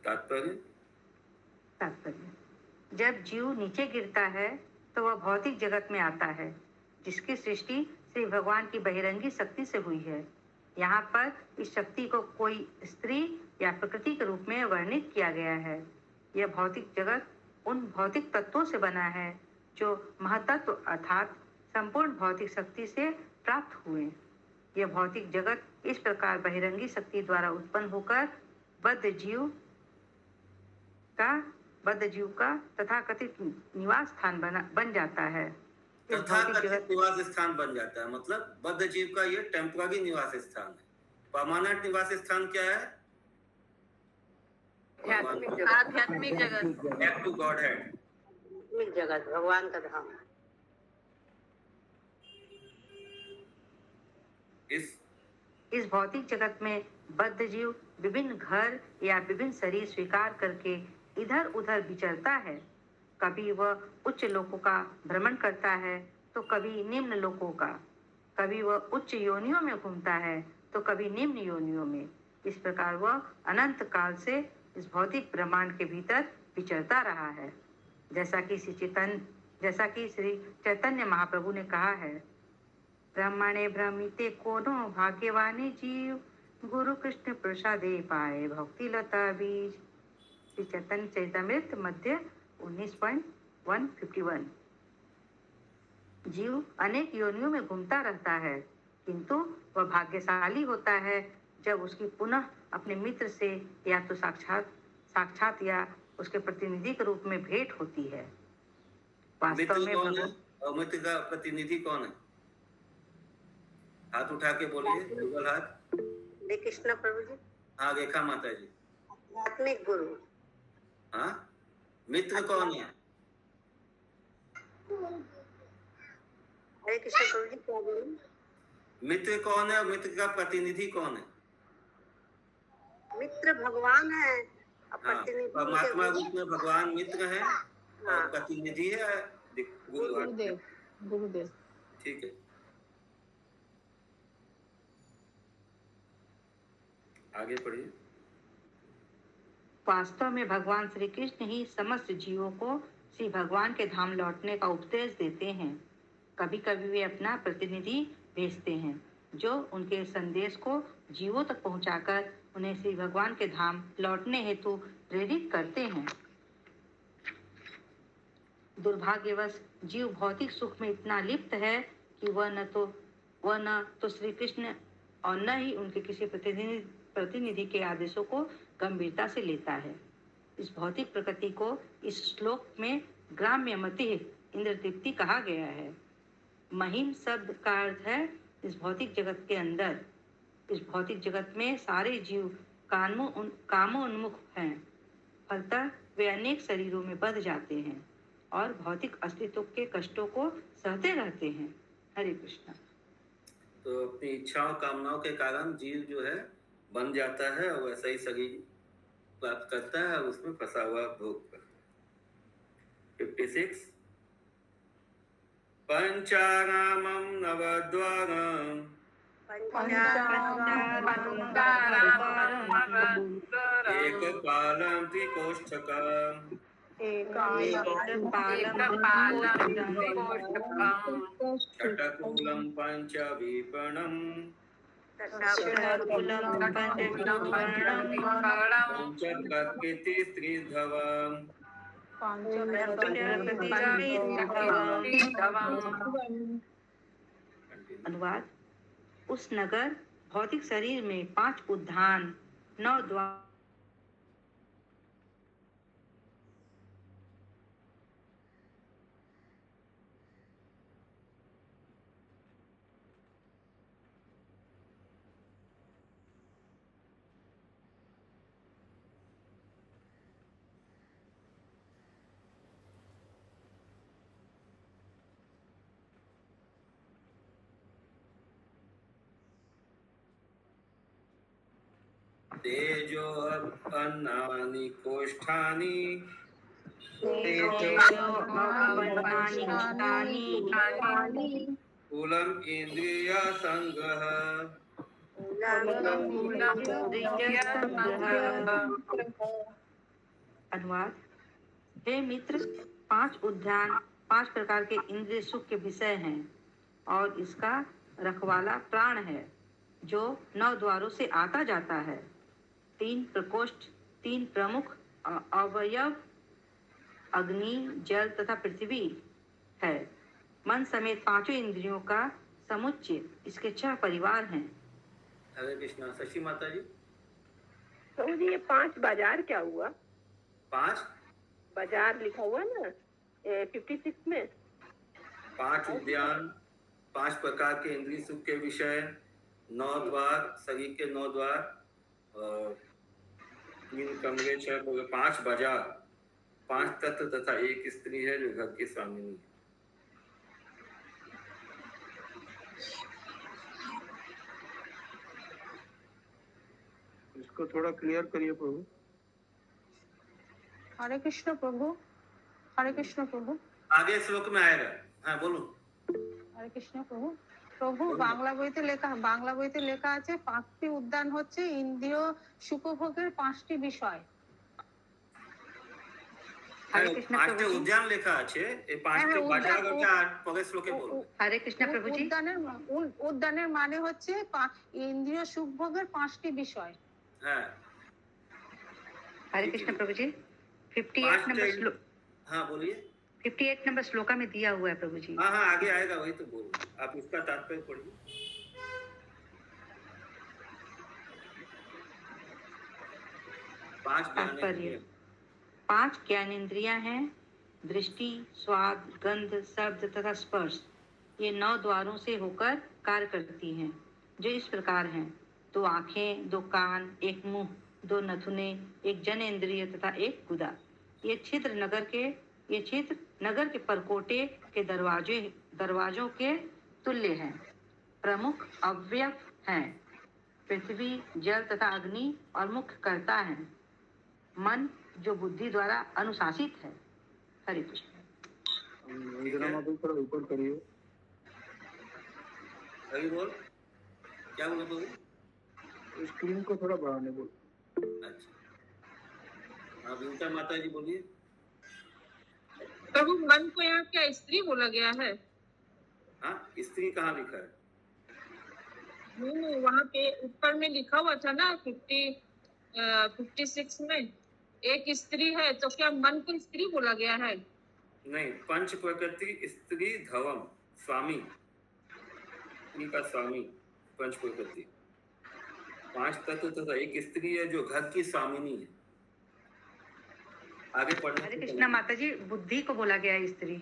तात्पर्य
जब जीव नीचे गिरता है तो वह भौतिक जगत में आता है, जिसकी सृष्टि श्री भगवान की बहिरंगी शक्ति से हुई है। यहाँ पर इस शक्ति को कोई स्त्री या प्रकृति के रूप में वर्णित किया गया है। यह भौतिक जगत उन भौतिक तत्वों से बना है जो महतत्व अर्थात संपूर्ण भौतिक शक्ति से प्राप्त हुए। यह भौतिक जगत इस प्रकार बहिरंगी शक्ति द्वारा उत्पन्न होकर बद्ध जीव का तथाकथित निवास स्थान बन जाता है।
तथाकथित निवास स्थान बन जाता है, मतलब बद्ध जीव का ये टेम्पररी निवास स्थान है। परमानेंट निवास स्थान क्या है?
आध्यात्मिक जगत,
बैक टू गॉड हेड,
जगत, भगवान का धाम।
इस भौतिक जगत में बद्ध जीव विभिन्न घर या विभिन्न शरीर स्वीकार करके इधर उधर विचरता है। कभी वह उच्च लोकों का भ्रमण करता है तो कभी निम्न लोकों का, कभी वह उच्च योनियों में घूमता है तो कभी निम्न योनियों में। इस प्रकार वह अनंत काल से इस भौतिक ब्रह्मांड के भीतर विचरता रहा है। जैसा कि श्री चैतन्य महाप्रभु ने कहा है, ब्रह्मणे भ्रमिते कोनो भाग्यवाने जीव, गुरु कृष्ण प्रसादे पाए भक्ति लता बीज। श्री चैतन्य चरितमृत मध्य 19.151। जीव अनेक योनियों में घूमता रहता है, किंतु वह भाग्यशाली होता है जब उसकी पुनः अपने मित्र से या तो साक्षात या उसके प्रतिनिधि के रूप में भेंट होती है। वास्तव में
मित्र का प्रतिनिधि कौन है? हाथ उठा के बोलिए, गूगल हाथ।
हरे कृष्ण प्रभु जी।
हाँ, रेखा माता जी।
आध्यात्मिक गुरु।
हाँ, मित्र कौन है?
हरे कृष्ण प्रभु जी, क्या बोले?
मित्र कौन है और मित्र का प्रतिनिधि कौन है?
मित्र भगवान है।
परमात्मा रूप में भगवान मित्र है और प्रतिनिधि है गुरुदेव। ठीक है, आगे पढ़िए।
वास्तव में भगवान श्री कृष्ण ही समस्त जीवों को श्री भगवान के धाम लौटने का उपदेश देते हैं। कभी कभी वे अपना प्रतिनिधि भेजते हैं जो उनके संदेश को जीवों तक पहुंचाकर उन्हें श्री भगवान के धाम लौटने हेतु प्रेरित करते हैं। दुर्भाग्यवश जीव भौतिक सुख में इतना लिप्त है कि वह न तो श्री कृष्ण और न ही उनके किसी प्रतिनिधि के आदेशों को गंभीरता से लेता है। इस भौतिक प्रकृति को इस श्लोक में ग्राम्य मति इंद्रदीप्ति कहा गया है। महिम शब्द का अर्थ है इस भौतिक जगत के अंदर। इस भौतिक जगत में सारे जीव कामोन्मुख हैं, फलतः वे अनेक शरीरों में बंध जाते हैं और भौतिक अस्तित्व के कष्टों को सहते रहते हैं। हरे कृष्ण।
तो अपनी इच्छाओं कामनाओं के कारण जीव जो है बन जाता है और वैसा ही शरीर प्राप्त करता है और उसमें फंसा हुआ भोग करता है। 56 पंचानामं नवद्वारं एकपालं त्रिकोष्ठकम् षट्कुलं पञ्चविपणम् पञ्चप्रकृतिस्त्रिधवम्
अनुवाद। उस नगर भौतिक शरीर में 5 उद्यान, 9 द्वार,
तेजो अन्नानि कोष्ठानि कुलम् इन्द्रियसङ्गः
अनुवाद। हे मित्र, 5 उद्यान 5 प्रकार के इंद्रिय सुख के विषय हैं और इसका रखवाला प्राण है जो 9 द्वारों से आता जाता है। 3 प्रकोष्ठ, 3 प्रमुख अवयव अग्नि, जल तथा पृथ्वी है। मन समेत 5 इंद्रियों का समुच्चय इसके 6 परिवार हैं।
हरे कृष्णा। शशि माता जी।
प्रभु जी, ये 5 बाजार क्या हुआ?
5
बाजार लिखा हुआ ना 56 में।
5 उद्यान, 5 प्रकार के इंद्रिय सुख के विषय, 9 द्वार, शरीर के 9 द्वार, और 3 कमरे, 6 5 बाजार, 5 तत्व तथा 1 स्त्री है जो घर की स्वामिनी है।
इसको थोड़ा क्लियर करिए प्रभु।
हरे कृष्ण प्रभु। हरे कृष्ण प्रभु।
आगे श्लोक में आएगा। हाँ बोलो।
हरे कृष्ण प्रभु। প্রভু বাংলা বইতে লেখা আছে 5টি উদ্যান হচ্ছে ইন্দ্রিয় সুখভোগের 5টি বিষয়।
পাঁচটা উদ্যান লেখা আছে, এই পাঁচটা বাজার ওটা পরের শ্লোকে বলবো।
हरे कृष्ण प्रभु जी।
উদ্যানের মানে হচ্ছে ইন্দ্রিয় সুখভোগের 5টি বিষয়।
হ্যাঁ।
हरे कृष्ण प्रभु जी। 58 नंबर श्लोक।
हाँ बोलिए।
58 नंबर श्लोका में दिया हुआ है प्रभु जी।
हाँ हाँ आगे आएगा, वही तो बोल, आप इसका तात्पर्य पढ़िए।
तात्पर्य 5 ज्ञानेंद्रियां हैं, दृष्टि, स्वाद, गंध, शब्द तथा स्पर्श। ये 9 द्वारों से होकर कार्य करती हैं, जो इस प्रकार हैं: 2 आंखें, 2 कान, 1 मुंह, 2 नथुने, 1 जनेंद्रिय तथा 1 गुदा। ये क्षेत्र नगर के परकोटे के दरवाजों के तुल्य हैं। प्रमुख अवयव हैं पृथ्वी, जल तथा अग्नि, और मुख्य कर्ता हैं मन जो बुद्धि द्वारा अनुशासित है। हरे कृष्ण।
ऊपर करिए।
अभी बोल, क्या बोला बोल?
स्क्रीन को थोड़ा बढ़ाने बोल।
अच्छा, हाँ विनीता माता जी बोलिए।
प्रभु, मन को यहाँ क्या स्त्री बोला गया है?
हाँ, स्त्री कहाँ लिखा है?
नहीं, वहाँ पे ऊपर में लिखा हुआ था ना 56 में एक स्त्री है, तो क्या मन को स्त्री बोला गया है?
नहीं, पंच प्रकृति स्त्री धवम, स्वामी, स्त्री का स्वामी पंच प्रकृति, 5 तत्व तथा 1 स्त्री है जो घर की स्वामिनी है। आगे पढ़ना।
हरे कृष्णा माता जी, बुद्धि को बोला गया है स्त्री।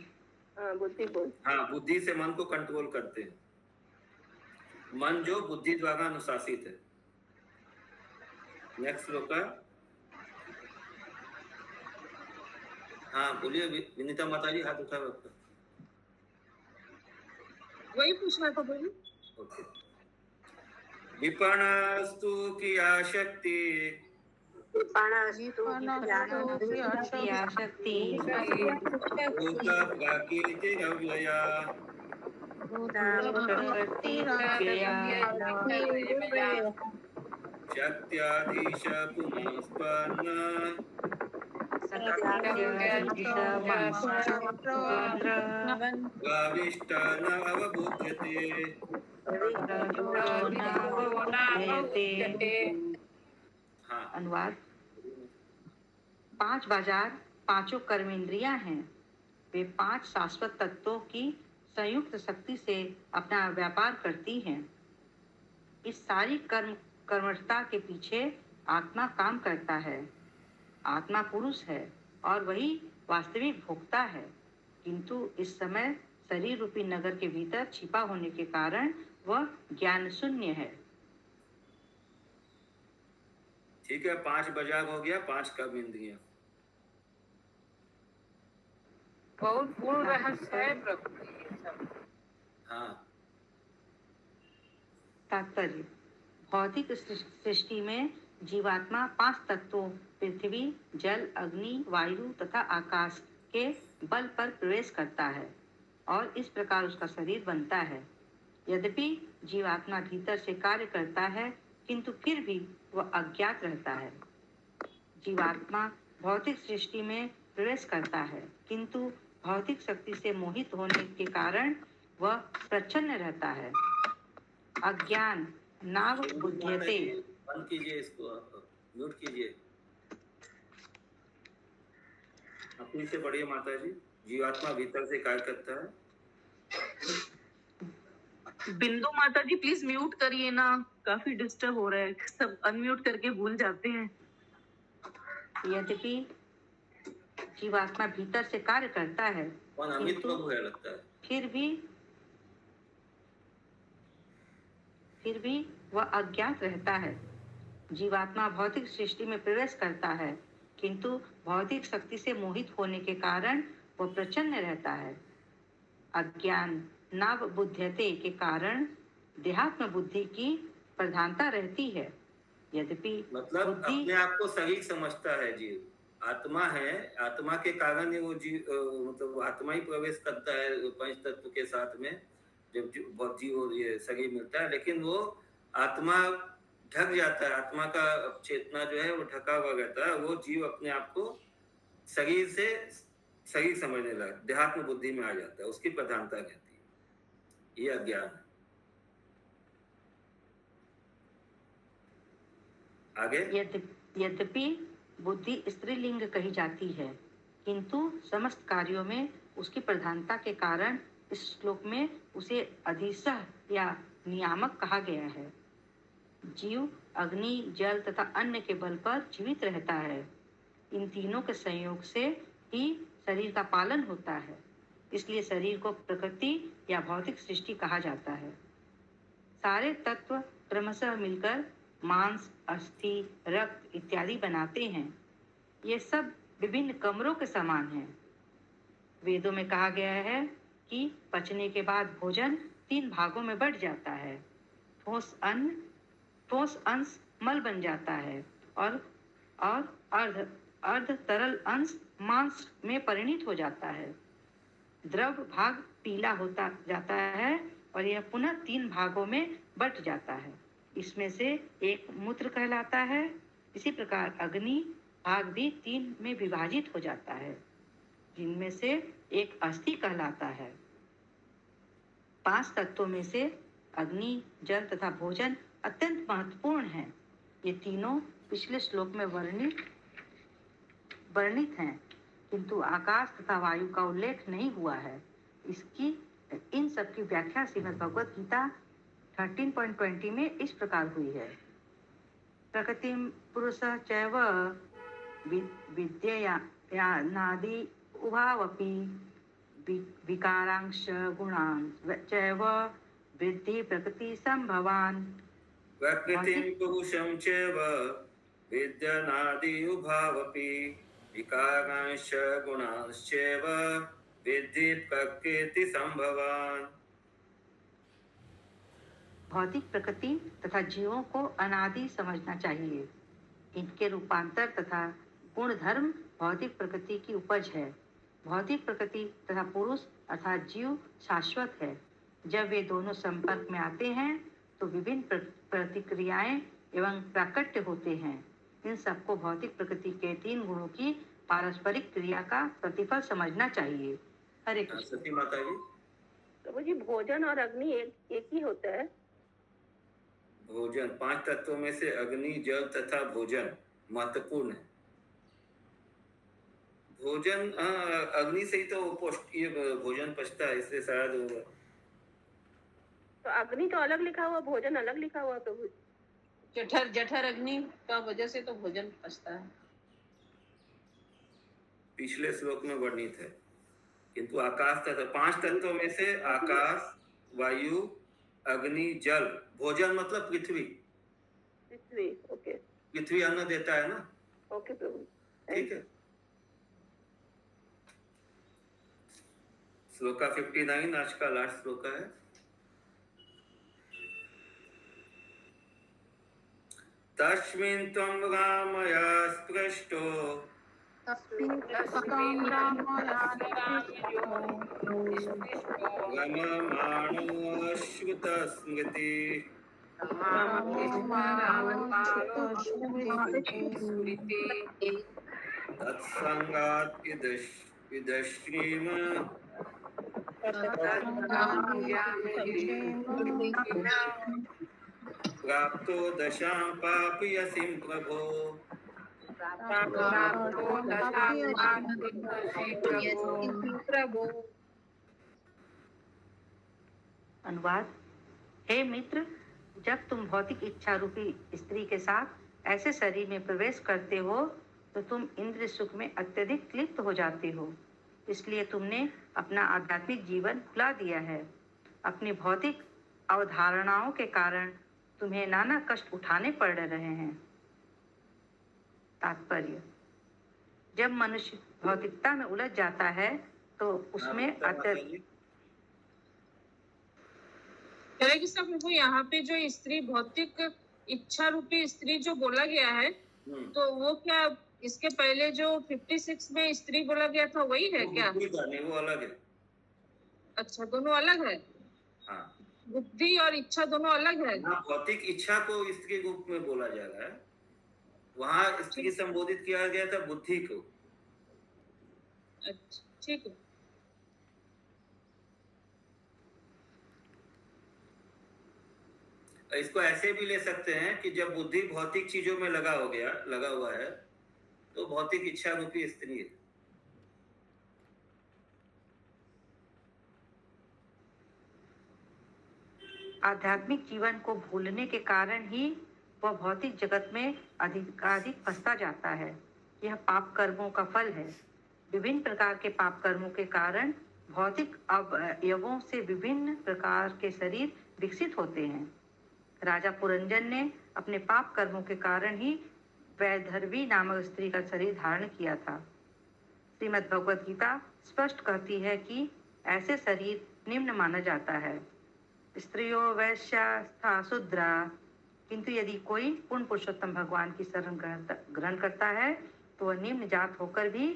बुद्धि बोल।
हाँ, बुद्धि से मन को कंट्रोल करते हैं, मन जो बुद्धि द्वारा अनुशासित है। नेक्स्ट श्लोक। हाँ बोलिए विनीता माता जी, हाथ उठा रखा।
वही पूछना था बोली।
ओके। विपणस्तु की आशक्ति, शक्त्याधीश पुनस्पन्न गाविष्ठ न अवबुध्यते। हाँ।
अनुवाद। 5 बाजार 5 कर्मेंद्रियां हैं। वे 5 शाश्वत तत्वों की संयुक्त शक्ति से अपना व्यापार करती हैं। इस सारी कर्मठता के पीछे आत्मा काम करता है। आत्मा पुरुष है और वही वास्तविक भोक्ता है, किंतु इस समय शरीर रूपी नगर के भीतर छिपा होने के कारण वह ज्ञान शून्य है।
ठीक है, 5 बाजार हो गया, 5 कर्म इंद्रियां।
बहुत पूर्ण रहस्य है प्रभु ये सब।
हाँ।
तात्पर्य। भौतिक सृष्टि में जीवात्मा 5 तत्वों पृथ्वी, जल, अग्नि, वायु तथा आकाश के बल पर प्रवेश करता है और इस प्रकार उसका शरीर बनता है। यद्यपि जीवात्मा भीतर से कार्य करता है, किंतु फिर भी वह अज्ञात रहता है। जीवात्मा भौतिक सृष्टि में प्रवेश करता है, किंतु भौतिक शक्ति से मोहित होने के कारण वह प्रच्छन्न रहता है। अज्ञान नाव बुध्यते।
बंद कीजिए इसको, म्यूट कीजिए। अपनी से बढ़िया माता जी। जीवात्मा भीतर से कार्य करता है।
बिंदु माता जी प्लीज म्यूट करिए ना, काफी डिस्टर्ब हो रहा है, सब अनम्यूट करके भूल जाते हैं।
यद्यपि जीवात्मा भीतर से कार्य करता है,
किंतु लगता है
फिर भी वह अज्ञात रहता है। जीवात्मा भौतिक सृष्टि में प्रवेश करता है, किंतु भौतिक शक्ति से मोहित होने के कारण वह प्रच्छन्न रहता है। अज्ञान नाव बुध्यते के कारण देहात्म बुद्धि की प्रधानता रहती है। यद्यपि
मतलब अपने आप को शरीर समझता है जीव, आत्मा है, आत्मा के कारण ही वो जीव मतलब आत्मा ही प्रवेश करता है 5 तत्व के साथ में, जब जीव ये शरीर मिलता है, लेकिन वो आत्मा ढक जाता है, आत्मा का चेतना जो है वो ढका हुआ रहता है। वो जीव अपने आप को शरीर से शरीर समझने लगा, देहात्म बुद्धि में आ जाता है, उसकी प्रधानता रहती है। ये अज्ञान है। आगे।
यद्यपि बुद्धि स्त्रीलिंग कही जाती है, किंतु समस्त कार्यों में उसकी प्रधानता के कारण इस श्लोक में उसे अधिशः या नियामक कहा गया है। जीव अग्नि, जल तथा अन्न के बल पर जीवित रहता है। इन तीनों के संयोग से ही शरीर का पालन होता है, इसलिए शरीर को प्रकृति या भौतिक सृष्टि कहा जाता है। सारे तत्व क्रमशः मिलकर मांस, अस्थि, रक्त इत्यादि बनाते हैं। ये सब विभिन्न कमरों के समान हैं। वेदों में कहा गया है कि पचने के बाद भोजन 3 भागों में बढ़ जाता है। ठोस अंश मल बन जाता है और अर्ध तरल अंश मांस में परिणत हो जाता है। द्रव भाग पीला होता जाता है और यह पुनः 3 भागों में बट जाता है। इसमें से एक मूत्र कहलाता है। इसी प्रकार अग्नि भाग भी 3 में विभाजित हो जाता है, जिनमें से एक अस्थि कहलाता है। 5 तत्वों में से अग्नि, जल तथा भोजन अत्यंत महत्वपूर्ण हैं। ये तीनों पिछले श्लोक में वर्णित हैं, किंतु आकाश तथा वायु का उल्लेख नहीं हुआ है। इन सब की व्याख्या श्रीमद् भगवद गीता 13.20 में इस प्रकार हुई है। प्रकृतिं पुरुषः चैव विद्ययानादि उभावपि विकारांश गुणान् चैव विद्धि प्रकृति संभवान्।
प्रकृतिं पुरुषं चैव विद्यनादि उभावपि विकारांश गुणांश्चैव विद्धि प्रकृति संभवान्।
भौतिक प्रकृति तथा जीवों को अनादि समझना चाहिए। इनके रूपांतर तथा गुण धर्म भौतिक प्रकृति की उपज है। भौतिक प्रकृति तथा पुरुष अर्थात जीव शाश्वत है। जब वे दोनों संपर्क में आते हैं तो विभिन्न प्रतिक्रियाएं एवं प्राकट्य होते हैं। इन सबको भौतिक प्रकृति के 3 गुणों की पारस्परिक क्रिया का प्रतिफल समझना चाहिए। हरे कृष्ण।
सती माता जी,
प्रभु जी भोजन और अग्नि एक ही होता है?
भोजन 5 तत्वों में से अग्नि, जल तथा भोजन महत्वपूर्ण है। भोजन अग्नि से ही तो ये भोजन पचता है, इसलिए शायद होगा।
तो अग्नि तो अलग लिखा हुआ, भोजन अलग लिखा हुआ प्रभु।
जठर अग्नि का वजह से तो भोजन पचता है।
पिछले श्लोक में वर्णित है, किंतु आकाश तत्व 5 तत्वों में से आकाश, वायु, अग्नि, जल, भोजन मतलब पृथ्वी।
ओके।
पृथ्वी अन्न देता है ना।
ओके प्रभु,
ठीक है। श्लोका 59 आज का लास्ट श्लोका है। तस्मिन् त्वं रामया स्पृष्टो रममाणो श्रुतस्मृति तत्संगात् इदश्रीम प्राप्तो दशां पापयसिं प्रभो।
अनुवाद। हे मित्र, जब तुम भौतिक इच्छा रूपी स्त्री के साथ ऐसे शरीर में प्रवेश करते हो तो तुम इंद्रिय सुख में अत्यधिक लिप्त हो जाते हो। इसलिए तुमने अपना आध्यात्मिक जीवन भुला दिया है। अपनी भौतिक अवधारणाओं के कारण तुम्हें नाना कष्ट उठाने पड़ रहे हैं। तात्पर्य: जब मनुष्य भौतिकता में उलझ जाता है तो उसमें
हरे कृष्ण प्रभु, यहाँ पे जो स्त्री भौतिक इच्छा रूपी स्त्री जो बोला गया है, तो वो क्या इसके पहले जो 56 में स्त्री बोला गया था वही है क्या?
नहीं, वो अलग है।
अच्छा, दोनों अलग है।
हाँ,
बुद्धि और इच्छा दोनों अलग है।
भौतिक इच्छा को स्त्री रूप में बोला जा रहा है, वहाँ स्त्री संबोधित किया गया था बुद्धि को।
अच्छा, ठीक है।
इसको ऐसे भी ले सकते हैं कि जब बुद्धि भौतिक चीजों में लगा हुआ है तो भौतिक इच्छा रूपी स्त्री है।
आध्यात्मिक जीवन को भूलने के कारण ही वह भौतिक जगत में अधिकाधिक फंसता जाता है। यह पाप कर्मों का फल है। विभिन्न प्रकार के पाप कर्मों के कारण भौतिक अवयवों से विभिन्न प्रकार के शरीर विकसित होते हैं। राजा पुरंजन ने अपने पाप कर्मों के कारण ही वैधर्वी नामक स्त्री का शरीर धारण किया था। श्रीमद् भगवद गीता स्पष्ट कहती है कि ऐसे शरीर निम्न माना जाता है। स्त्रियों वैश्या शूद्रा, किंतु यदि कोई पूर्ण पुरुषोत्तम भगवान की शरण ग्रहण करता है तो वह निम्न जात होकर भी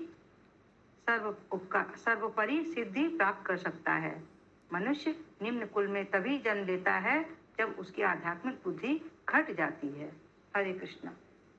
सर्वोपरि सिद्धि प्राप्त कर सकता है। मनुष्य निम्न कुल में तभी जन्म लेता है जब उसकी आध्यात्मिक बुद्धि घट जाती है। हरे कृष्ण।